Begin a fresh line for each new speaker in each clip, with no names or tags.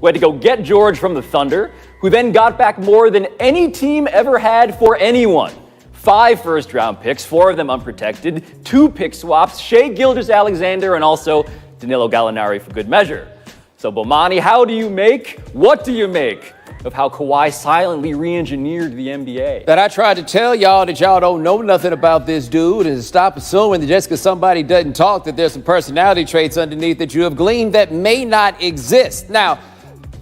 who had to go get George from the Thunder, who then got back more than any team ever had for anyone. 5 first-round picks, 4 of them unprotected, 2 pick swaps, Shai Gilgeous-Alexander, and also Danilo Gallinari for good measure. So, Bomani, what do you make of how Kawhi silently re-engineered the NBA?
That I tried to tell y'all that y'all don't know nothing about this dude, and stop assuming that just because somebody doesn't talk that there's some personality traits underneath that you have gleaned that may not exist. Now,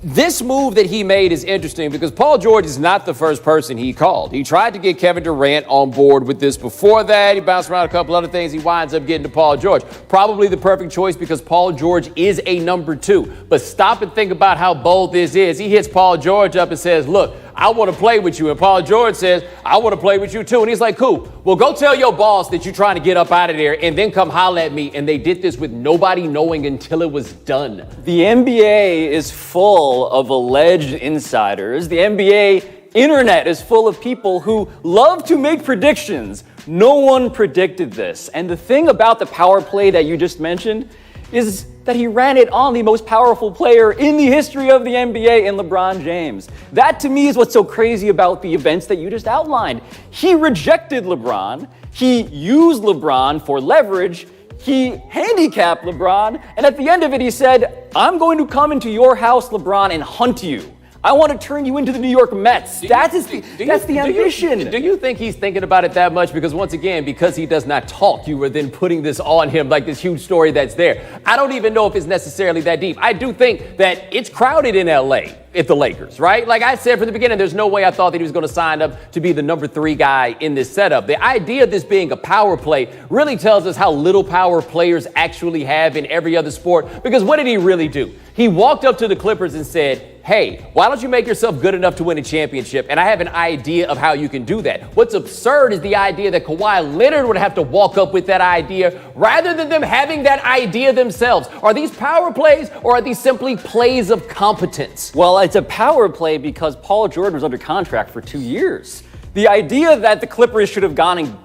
this move that he made is interesting because Paul George is not the first person he called. He tried to get Kevin Durant on board with this before that. He bounced around a couple other things. He winds up getting to Paul George. Probably the perfect choice because Paul George is a number 2. But stop and think about how bold this is. He hits Paul George up and says, look, I want to play with you. And Paul George says, I want to play with you too. And he's like, cool. Well, go tell your boss that you're trying to get up out of there and then come holler at me. And they did this with nobody knowing until it was done.
The NBA is full of alleged insiders. The NBA internet is full of people who love to make predictions. No one predicted this. And the thing about the power play that you just mentioned is that he ran it on the most powerful player in the history of the NBA in LeBron James. That to me is what's so crazy about the events that you just outlined. He rejected LeBron. He used LeBron for leverage. He handicapped LeBron. And at the end of it, he said, I'm going to come into your house, LeBron, and hunt you. I want to turn you into the New York Mets. That's the ambition.
Do you think he's thinking about it that much? Because once again, because he does not talk, you were then putting this on him like this huge story that's there. I don't even know if it's necessarily that deep. I do think that it's crowded in LA at the Lakers, right? Like I said from the beginning, there's no way I thought that he was going to sign up to be the number 3 guy in this setup. The idea of this being a power play really tells us how little power players actually have in every other sport. Because what did he really do? He walked up to the Clippers and said, hey, why don't you make yourself good enough to win a championship? And I have an idea of how you can do that. What's absurd is the idea that Kawhi Leonard would have to walk up with that idea rather than them having that idea themselves. Are these power plays or are these simply plays of competence?
Well, it's a power play because Paul George was under contract for 2 years. The idea that the Clippers should have gone and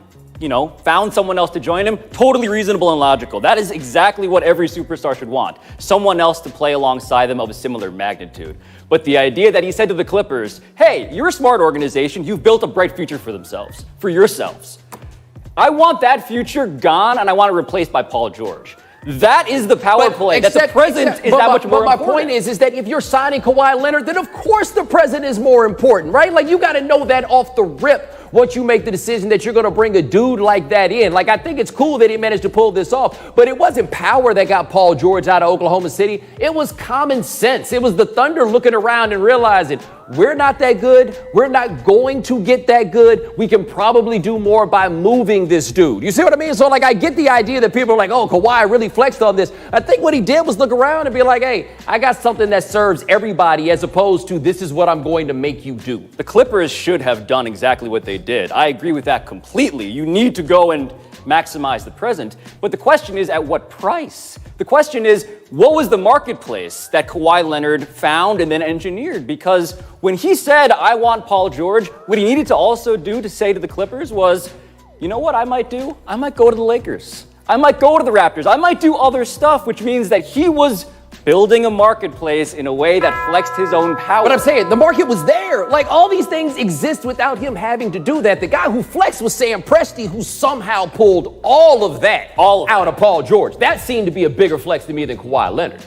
found someone else to join him, totally reasonable and logical. That is exactly what every superstar should want. Someone else to play alongside them of a similar magnitude. But the idea that he said to the Clippers, hey, you're a smart organization. You've built a bright future for yourselves. I want that future gone, and I want it replaced by Paul George. That is the power play. That the present is that much more important.
But my point is that if you're signing Kawhi Leonard, then of course the present is more important, right? Like you got to know that off the rip once you make the decision that you're going to bring a dude like that in. Like I think it's cool that he managed to pull this off, but it wasn't power that got Paul George out of Oklahoma City. It was common sense. It was the Thunder looking around and realizing we're not that good. We're not going to get that good. We can probably do more by moving this dude. You see what I mean? So like I get the idea that people are like, oh, Kawhi really flexed on this. I think what he did was look around and be like, hey, I got something that serves everybody as opposed to this is what I'm going to make you do.
The Clippers should have done exactly what they did. I agree with that completely. You need to go and maximize the present. But the question is, at what price? The question is, what was the marketplace that Kawhi Leonard found and then engineered? Because when he said, I want Paul George, what he needed to also do to say to the Clippers was, you know what I might do? I might go to the Lakers. I might go to the Raptors. I might do other stuff, which means that he was building a marketplace in a way that flexed his own power.
But I'm saying the market was there. Like all these things exist without him having to do that. The guy who flexed was Sam Presti, who somehow pulled all of that out of Paul George. That seemed to be a bigger flex to me than Kawhi Leonard.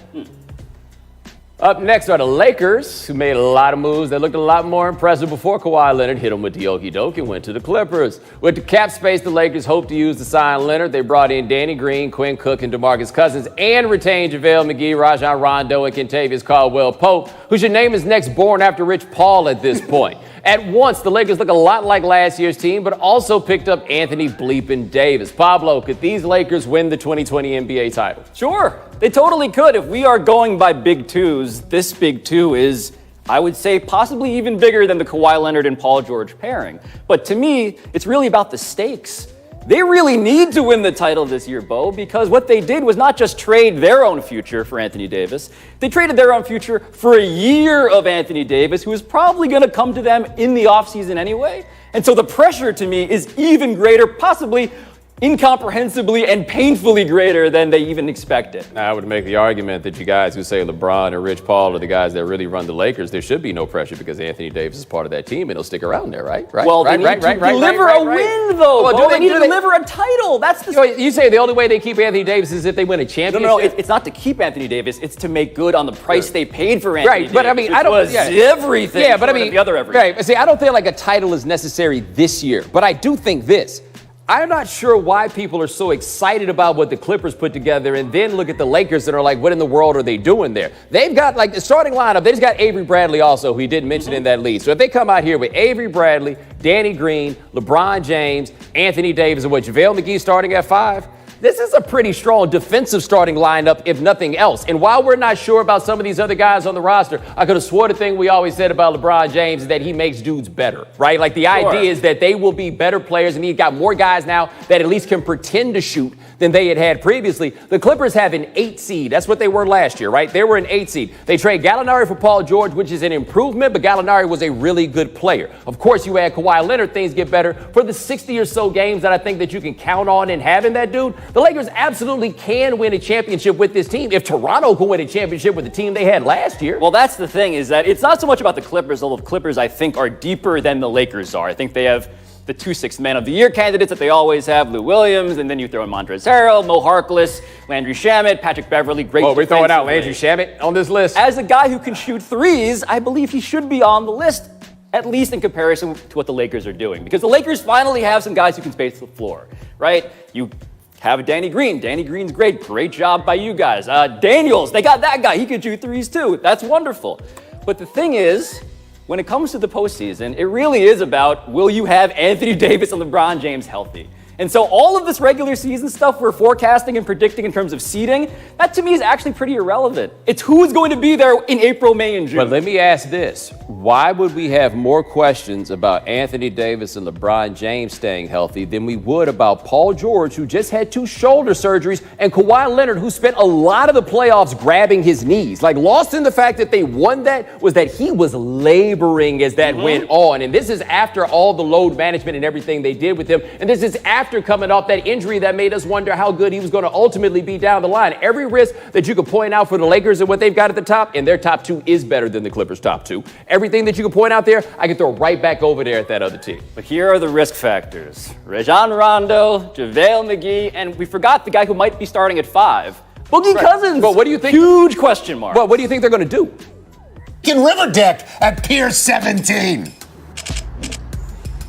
Up next are the Lakers, who made a lot of moves that looked a lot more impressive before Kawhi Leonard hit them with the okie doke and went to the Clippers. With the cap space the Lakers hoped to use to sign Leonard, they brought in Danny Green, Quinn Cook, and DeMarcus Cousins, and retained JaVale McGee, Rajon Rondo, and Kentavious Caldwell-Pope, who should name his next born after Rich Paul at this point. At once, the Lakers look a lot like last year's team, but also picked up Anthony Bleepin Davis. Pablo, could these Lakers win the 2020 NBA title?
Sure, they totally could. If we are going by big twos, this big two is, I would say, possibly even bigger than the Kawhi Leonard and Paul George pairing. But to me, it's really about the stakes. They really need to win the title this year, Bo, because what they did was not just trade their own future for Anthony Davis. They traded their own future for a year of Anthony Davis, who is probably going to come to them in the offseason anyway. And so the pressure to me is even greater, possibly incomprehensibly and painfully greater than they even expected.
Now, I would make the argument that you guys who say LeBron or Rich Paul are the guys that really run the Lakers, there should be no pressure because Anthony Davis is part of that team and he'll stick around there, right?
Well, they need to deliver a win, though. Well, they need to deliver a title. That's the.
You say the only way they keep Anthony Davis is if they win a championship?
No, it's not to keep Anthony Davis. It's to make good on the price they paid for Anthony Davis.
Right, but I mean, I don't.
Was everything.
Yeah, but I mean,
the other everything.
Right. See, I don't feel like a title is necessary this year, but I do think this. I'm not sure why people are so excited about what the Clippers put together and then look at the Lakers and are like, what in the world are they doing there? They've got, like, the starting lineup, they just got Avery Bradley also, who he didn't mention in that lead. So if they come out here with Avery Bradley, Danny Green, LeBron James, Anthony Davis, and JaVale McGee starting at 5, this is a pretty strong defensive starting lineup, if nothing else. And while we're not sure about some of these other guys on the roster, I could have swore the thing we always said about LeBron James is that he makes dudes better, right? Like the idea is that they will be better players, and he's got more guys now that at least can pretend to shoot than they had previously. The Clippers have an 8 seed. That's what they were last year, right? They were an 8 seed. They trade Gallinari for Paul George, which is an improvement, but Gallinari was a really good player. Of course, you add Kawhi Leonard, things get better. For the 60 or so games that I think that you can count on and having that dude, the Lakers absolutely can win a championship with this team if Toronto can win a championship with the team they had last year.
Well, that's the thing, is that it's not so much about the Clippers, although the Clippers, I think, are deeper than the Lakers are. I think they have the 2 Sixth Man of the Year candidates that they always have, Lou Williams, and then you throw in Montrezl Harrell, Mo Harkless, Landry Shamet, Patrick Beverly, great.
Oh, we're throwing out Landry Shamet on this list?
As a guy who can shoot threes, I believe he should be on the list, at least in comparison to what the Lakers are doing. Because the Lakers finally have some guys who can space the floor, right? You have Danny Green. Danny Green's great. Great job by you guys. Daniels, they got that guy. He could shoot threes too. That's wonderful. But the thing is, when it comes to the postseason, it really is about, will you have Anthony Davis and LeBron James healthy? And so all of this regular season stuff we're forecasting and predicting in terms of seeding, that to me is actually pretty irrelevant. It's who is going to be there in April, May, and June.
But let me ask this. Why would we have more questions about Anthony Davis and LeBron James staying healthy than we would about Paul George, who just had 2 shoulder surgeries, and Kawhi Leonard, who spent a lot of the playoffs grabbing his knees? Like, lost in the fact that they won that was that he was laboring as that went on. And this is after all the load management and everything they did with him. And this is after coming off that injury that made us wonder how good he was going to ultimately be down the line. Every risk that you could point out for the Lakers and what they've got at the top, and their top 2 is better than the Clippers' top 2. Everything that you can point out there, I can throw right back over there at that other team.
But here are the risk factors. Rajon Rondo, JaVale McGee, and we forgot the guy who might be starting at 5. Boogie Cousins.
But what do you think?
Huge question mark.
Well, what do you think they're going to do?
In River Deck at Pier 17.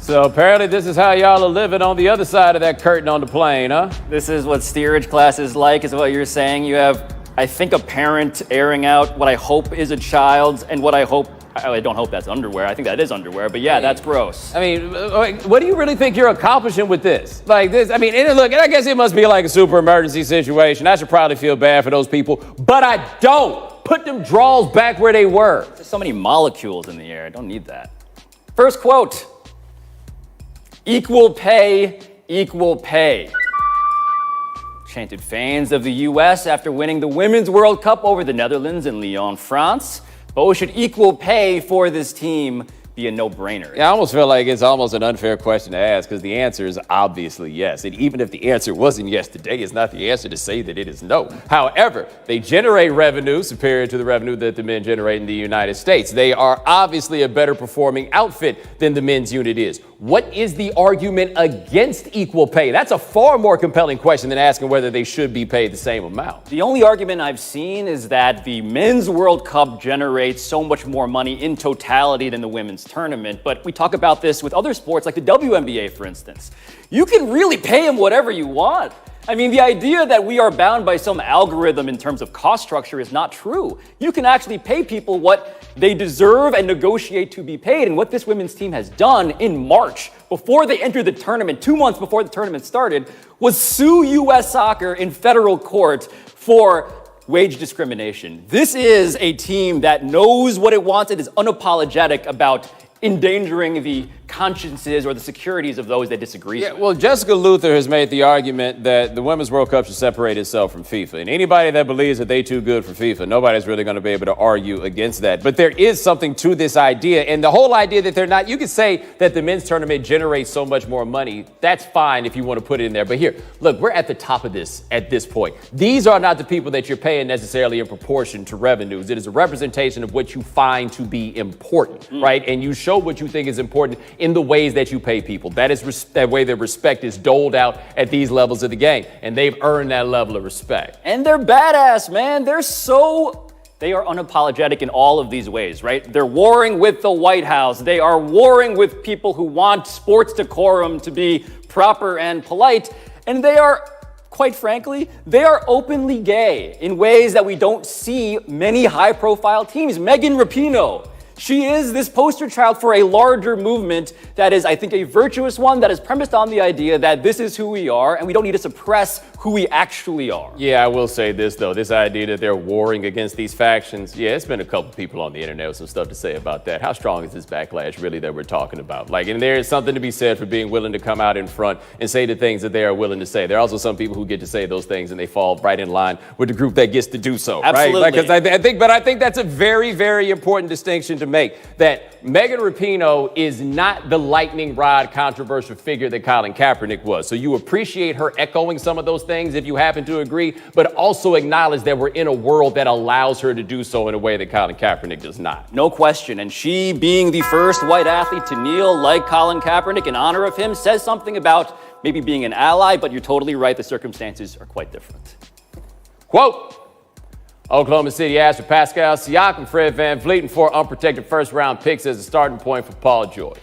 So apparently this is how y'all are living on the other side of that curtain on the plane, huh?
This is what steerage class is like, is what you're saying. You have, I think, a parent airing out what I hope is a child and what I don't hope that's underwear. I think that is underwear, but yeah, that's gross.
I mean, what do you really think you're accomplishing with this? Like this, I mean, and look, and I guess it must be like a super emergency situation. I should probably feel bad for those people, but I don't. Put them draws back where they were.
There's so many molecules in the air. I don't need that. First quote. Equal pay, equal pay. Chanted fans of the U.S. after winning the Women's World Cup over the Netherlands in Lyon, France. But should equal pay for this team be a no-brainer?
Yeah, I almost feel like it's almost an unfair question to ask because the answer is obviously yes. And even if the answer wasn't yes today, it's not the answer to say that it is no. However, they generate revenue superior to the revenue that the men generate in the United States. They are obviously a better performing outfit than the men's unit is. What is the argument against equal pay? That's a far more compelling question than asking whether they should be paid the same amount.
The only argument I've seen is that the Men's World Cup generates so much more money in totality than the women's tournament. But we talk about this with other sports like the WNBA, for instance. You can really pay them whatever you want. I mean, the idea that we are bound by some algorithm in terms of cost structure is not true. You can actually pay people what they deserve and negotiate to be paid. And what this women's team has done in March, before they entered the tournament, 2 months before the tournament started, was sue U.S. Soccer in federal court for wage discrimination. This is a team that knows what it wants and is unapologetic about endangering the consciences or the securities of those that disagree.
Yeah, well, Jessica Luther has made the argument that the Women's World Cup should separate itself from FIFA. And anybody that believes that they too good for FIFA, nobody's really going to be able to argue against that. But there is something to this idea. And the whole idea that they're not, you could say that the men's tournament generates so much more money. That's fine if you want to put it in there. But here, look, we're at the top of this at this point. These are not the people that you're paying necessarily in proportion to revenues. It is a representation of what you find to be important, right? And you show what you think is important in the ways that you pay people. That is that way that respect is doled out at these levels of the game. And they've earned that level of respect.
And they're badass, man. They are unapologetic in all of these ways, right? They're warring with the White House. They are warring with people who want sports decorum to be proper and polite. And they are, quite frankly, they are openly gay in ways that we don't see many high-profile teams. Megan Rapinoe, she is this poster child for a larger movement that is, I think, a virtuous one that is premised on the idea that this is who we are and we don't need to suppress who we actually are.
Yeah, I will say this, though. This idea that they're warring against these factions, yeah, it's been a couple people on the internet with some stuff to say about that. How strong is this backlash really that we're talking about? Like, and there is something to be said for being willing to come out in front and say the things that they are willing to say. There are also some people who get to say those things and they fall right in line with the group that gets to do so,
Absolutely.
right? Because I think that's a very, very important distinction to make, that Megan Rapinoe is not the lightning rod controversial figure that Colin Kaepernick was. So you appreciate her echoing some of those things if you happen to agree, but also acknowledge that we're in a world that allows her to do so in a way that Colin Kaepernick does not.
No question. And she, being the first white athlete to kneel like Colin Kaepernick in honor of him, says something about maybe being an ally, but you're totally right. The circumstances are quite different.
Quote, Oklahoma City asked for Pascal Siakam, Fred VanVleet, and 4 unprotected first-round picks as a starting point for Paul George.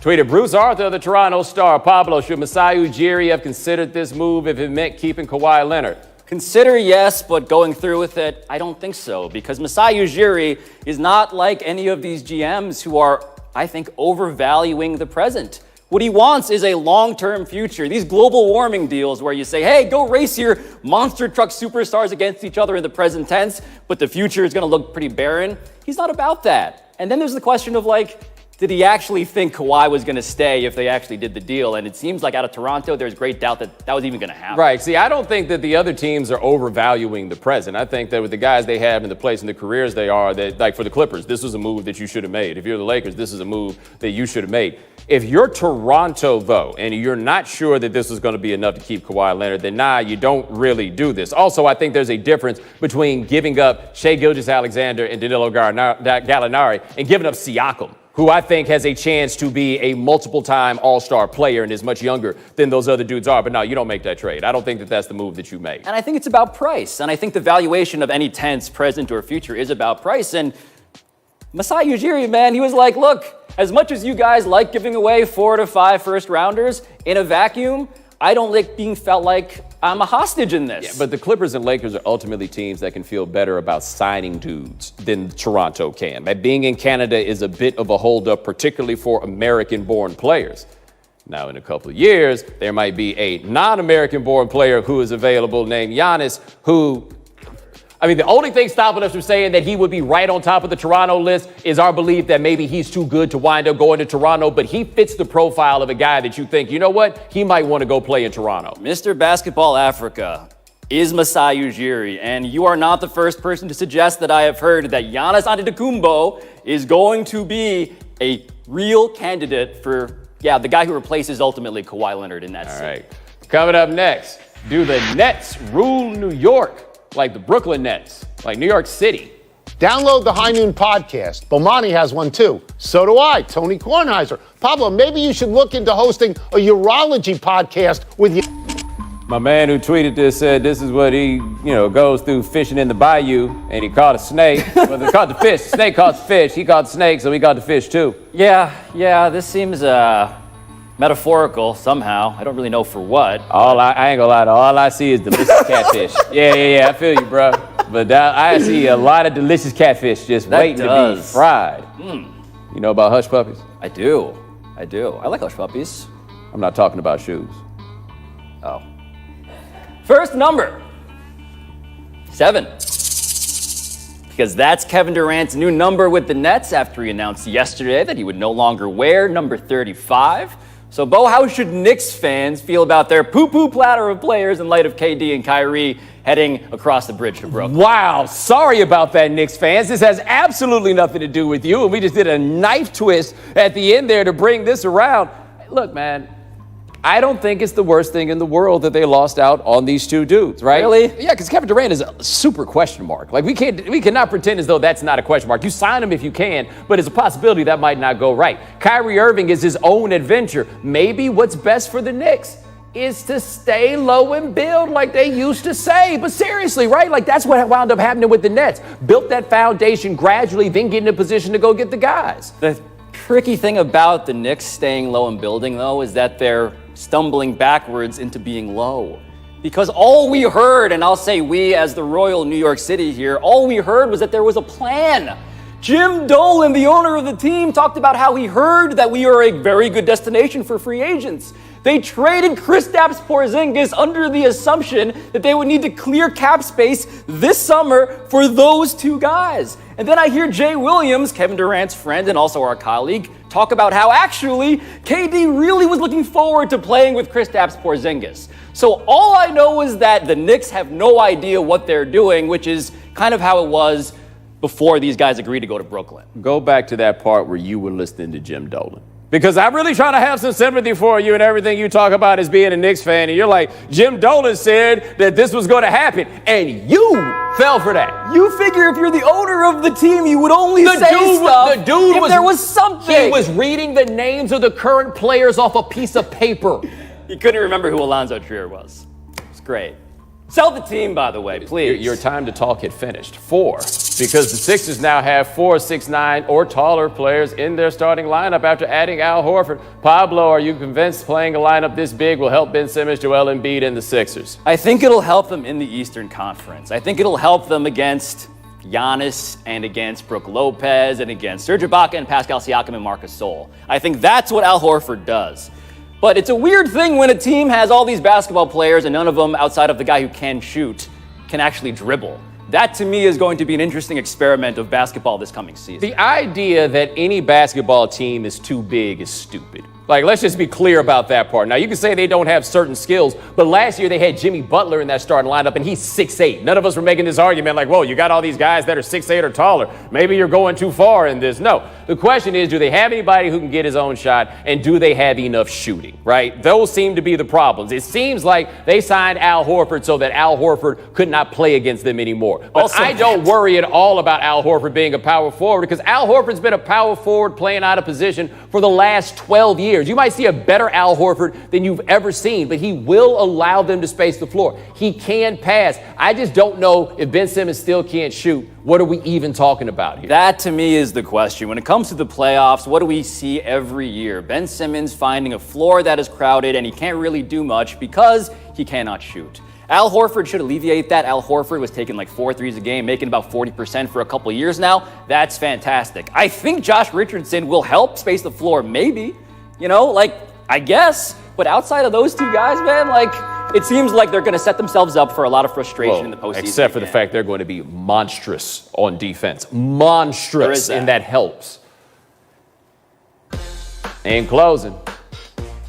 Tweeted Bruce Arthur of the Toronto Star. Pablo, should Masai Ujiri have considered this move if it meant keeping Kawhi Leonard?
Consider yes, but going through with it, I don't think so, because Masai Ujiri is not like any of these GMs who are, I think, overvaluing the present. What he wants is a long-term future. These global warming deals where you say, hey, go race your monster truck superstars against each other in the present tense, but the future is going to look pretty barren. He's not about that. And then there's the question of, like, did he actually think Kawhi was going to stay if they actually did the deal? And it seems like out of Toronto, there's great doubt that that was even going to happen.
Right. See, I don't think that the other teams are overvaluing the present. I think that with the guys they have in the place and the careers they are, that, like for the Clippers, this was a move that you should have made. If you're the Lakers, this is a move that you should have made. If you're Toronto, though, and you're not sure that this is going to be enough to keep Kawhi Leonard, then you don't really do this. Also, I think there's a difference between giving up Shai Gilgeous-Alexander and Danilo Gallinari and giving up Siakam, who I think has a chance to be a multiple-time all-star player and is much younger than those other dudes are. But no, you don't make that trade. I don't think that that's the move that you make.
And I think it's about price. And I think the valuation of any tense, present, or future is about price. And Masai Ujiri, man, he was like, look, as much as you guys like giving away 4 to 5 first-rounders in a vacuum, I don't like being felt like I'm a hostage in this.
Yeah, but the Clippers and Lakers are ultimately teams that can feel better about signing dudes than Toronto can. That being in Canada is a bit of a holdup, particularly for American-born players. Now, in a couple of years, there might be a non-American-born player who is available named Giannis, who... I mean, the only thing stopping us from saying that he would be right on top of the Toronto list is our belief that maybe he's too good to wind up going to Toronto, but he fits the profile of a guy that you think, you know what, he might want to go play in Toronto.
Mr. Basketball Africa is Masai Ujiri, and you are not the first person to suggest that I have heard that Giannis Antetokounmpo is going to be a real candidate for, the guy who replaces ultimately Kawhi Leonard in that city.
All right. Coming up next, do the Nets rule New York like the Brooklyn Nets, like New York City?
Download the High Noon podcast. Bomani has one too. So do I, Tony Kornheiser. Pablo, maybe you should look into hosting a urology podcast with you.
My man who tweeted this said this is what he, goes through fishing in the bayou, and he caught a snake. Well, they caught the fish. The snake caught the fish. He caught the snake, so he caught the fish too.
Yeah, this seems metaphorical somehow. I don't really know for what.
I ain't gonna lie, all I see is delicious catfish. Yeah, I feel you, bro. But I see a lot of delicious catfish just waiting to be fried. You know about hush puppies?
I do. I like hush puppies.
I'm not talking about shoes.
Oh. First number, 7. because that's Kevin Durant's new number with the Nets after he announced yesterday that he would no longer wear number 35. So, Bo, how should Knicks fans feel about their poo-poo platter of players in light of KD and Kyrie heading across the bridge to Brooklyn?
Wow, sorry about that, Knicks fans. This has absolutely nothing to do with you, and we just did a knife twist at the end there to bring this around. Look, man, I don't think it's the worst thing in the world that they lost out on these two dudes, right?
Really?
Yeah, because Kevin Durant is a super question mark. Like, we cannot pretend as though that's not a question mark. You sign him if you can, but it's a possibility that might not go right. Kyrie Irving is his own adventure. Maybe what's best for the Knicks is to stay low and build like they used to say. But seriously, right? Like, that's what wound up happening with the Nets. Built that foundation gradually, then get in a position to go get the guys.
The tricky thing about the Knicks staying low and building, though, is that they're stumbling backwards into being low. Because all we heard, and I'll say we as the Royal New York City here, all we heard was that there was a plan. Jim Dolan, the owner of the team, talked about how he heard that we are a very good destination for free agents. They traded Kristaps Porzingis under the assumption that they would need to clear cap space this summer for those two guys. And then I hear Jay Williams, Kevin Durant's friend and also our colleague, talk about how actually KD really was looking forward to playing with Kristaps Porzingis. So all I know is that the Knicks have no idea what they're doing, which is kind of how it was before these guys agreed to go to Brooklyn.
Go back to that part where you were listening to Jim Dolan. Because I'm really trying to have some sympathy for you and everything you talk about as being a Knicks fan. And you're like, Jim Dolan said that this was going to happen. And you fell for that.
You figure if you're the owner of the team, you would only say stuff if there was something.
He was reading the names of the current players off a piece of paper.
He couldn't remember who Alonzo Trier was. It's great. Sell the team, by the way, please.
Your time to talk had finished. 4. Because the Sixers now have 4 6'9" or taller players in their starting lineup after adding Al Horford. Pablo, are you convinced playing a lineup this big will help Ben Simmons, Joel Embiid, and the Sixers?
I think it'll help them in the Eastern Conference. I think it'll help them against Giannis and against Brook Lopez and against Serge Ibaka and Pascal Siakam and Marc Gasol. I think that's what Al Horford does. But it's a weird thing when a team has all these basketball players and none of them, outside of the guy who can shoot, can actually dribble. That, to me, is going to be an interesting experiment of basketball this coming season.
The idea that any basketball team is too big is stupid. Like, let's just be clear about that part. Now, you can say they don't have certain skills, but last year they had Jimmy Butler in that starting lineup, and he's 6'8". None of us were making this argument like, whoa, you got all these guys that are 6'8" or taller. Maybe you're going too far in this. No. The question is, do they have anybody who can get his own shot, and do they have enough shooting, right? Those seem to be the problems. It seems like they signed Al Horford so that Al Horford could not play against them anymore. But also, I don't worry at all about Al Horford being a power forward, because Al Horford's been a power forward playing out of position for the last 12 years. You might see a better Al Horford than you've ever seen, but he will allow them to space the floor. He can pass. I just don't know if Ben Simmons still can't shoot. What are we even talking about here?
That, to me, is the question. When it comes to the playoffs, what do we see every year? Ben Simmons finding a floor that is crowded, and he can't really do much because he cannot shoot. Al Horford should alleviate that. Al Horford was taking like 4 threes a game, making about 40% for a couple years now. That's fantastic. I think Josh Richardson will help space the floor, maybe. You know, like, I guess. But outside of those two guys, man, like, it seems like they're going to set themselves up for a lot of frustration in the postseason.
Except for the fact they're going to be monstrous on defense. Monstrous, and that helps. In closing,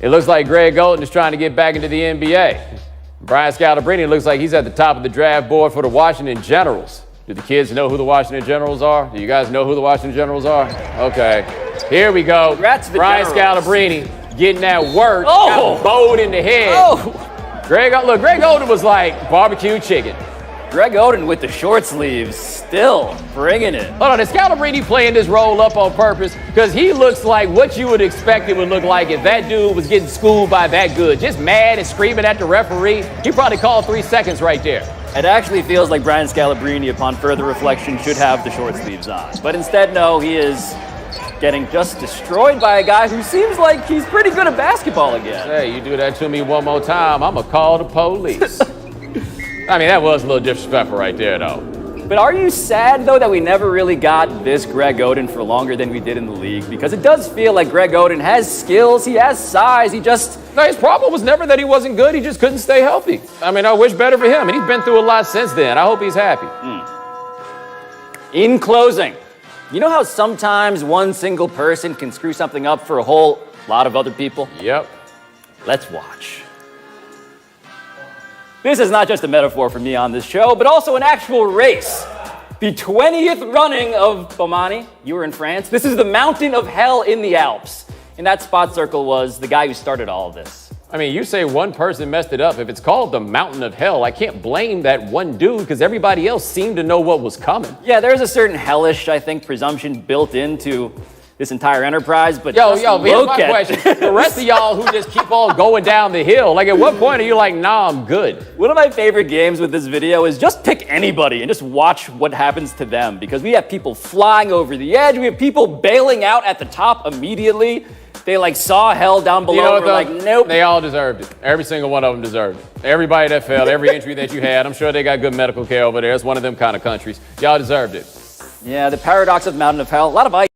it looks like Greg Oden is trying to get back into the NBA. Brian Scalabrine looks like he's at the top of the draft board for the Washington Generals. Do the kids know who the Washington Generals are? Do you guys know who the Washington Generals are? Okay, here we go.
Congrats to the
Brian
Generals.
Scalabrine getting that work. Got bowed in the head. Greg Oden was like barbecue chicken.
Greg Oden with the short sleeves, still bringing it.
Hold on, is Scalabrine playing this role up on purpose? Because he looks like what you would expect it would look like if that dude was getting schooled by that good. Just mad and screaming at the referee. He probably called 3 seconds right there.
It actually feels like Brian Scalabrine, upon further reflection, should have the short sleeves on. But instead, no, he is getting just destroyed by a guy who seems like he's pretty good at basketball again.
Hey, you do that to me one more time, I'm going to call the police. I mean, that was a little disrespectful right there, though.
But are you sad, though, that we never really got this Greg Oden for longer than we did in the league? Because it does feel like Greg Oden has skills, he has size, he just...
No, his problem was never that he wasn't good, he just couldn't stay healthy. I mean, I wish better for him, and he's been through a lot since then. I hope he's happy.
In closing, you know how sometimes one single person can screw something up for a whole lot of other people?
Yep.
Let's watch. This is not just a metaphor for me on this show, but also an actual race. The 20th running of Bomani. You were in France. This is the mountain of hell in the Alps. And that spot circle was the guy who started all of this.
I mean, you say one person messed it up. If it's called the Mountain of Hell, I can't blame that one dude because everybody else seemed to know what was coming.
Yeah, there's a certain hellish, I think, presumption built into this entire enterprise, but
Here's my question. The rest of y'all who just keep on going down the hill, like at what point are you like, nah, I'm good?
One of my favorite games with this video is just pick anybody and just watch what happens to them, because we have people flying over the edge, we have people bailing out at the top immediately. They like saw hell down below.
You know what,
and were like, nope.
They all deserved it. Every single one of them deserved it. Everybody that fell, every injury that you had, I'm sure they got good medical care over there. It's one of them kind of countries. Y'all deserved it.
Yeah, the paradox of Mountain of Hell. A lot of ice.